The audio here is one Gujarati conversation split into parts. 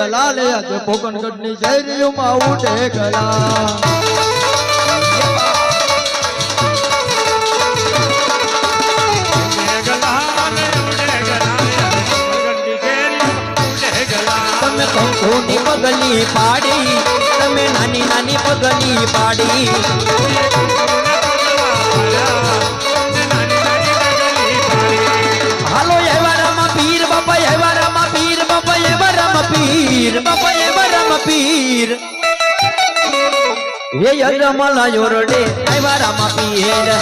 ગલા લે આજે પોકણગઢ ની શેરીઓમાં ઉડે ગલા કંકુની પગલી પાડી તમે નાની નાની પગલી પાડી હાલો એવારામાં પીર બાપા એવારામાં પીર બાપા એવારામાં પીર બાપા એવારામાં પીર હે યજમલા યોરડે એવારામાં પીર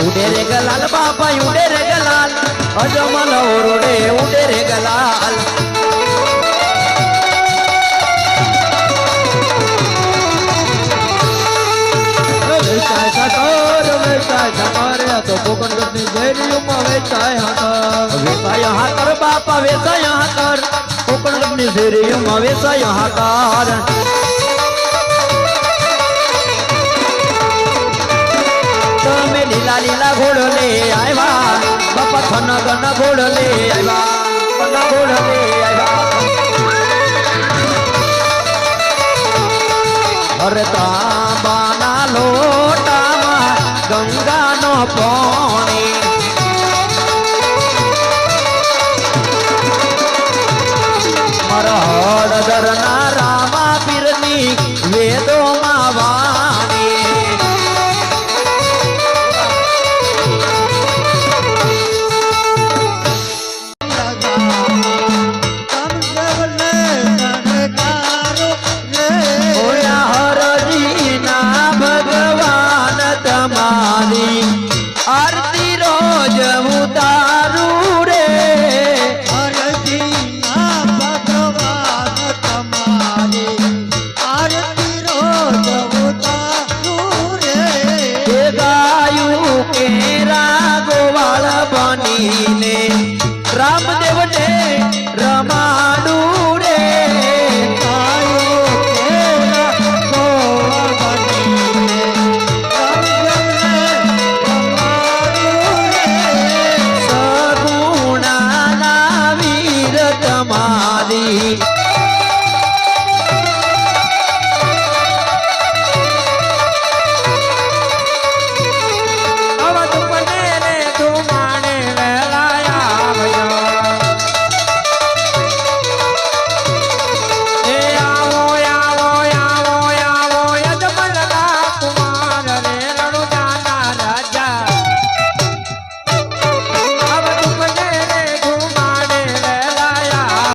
उड़े रे गलाल बाबा उड़े रे गलाल अजमल ओरडे उड़े रे गलाल વેચાય તો પોકણગઢ ની શેરીઓમાં વેચાય હાકર બાપા વેચાય હાકર પોકણગઢ ની શેરીઓમાં વેચાય હાકર તમે લીલા લીલા ઘોડ લે આવ્યા બાપા ખન ગન ઘોડ લે આવ્યા ગન ઘોડ લે આવ્યા અરે તાંબાના લોટામાં ગંગાનો પાણી મારા હળદરના રામા પીરની વેદોમાં વાણી आरती रोज उतारू रे आरती ना भगवान तुम्हारी आरती रोज उतारू रे गायु केरा गोवाल बनी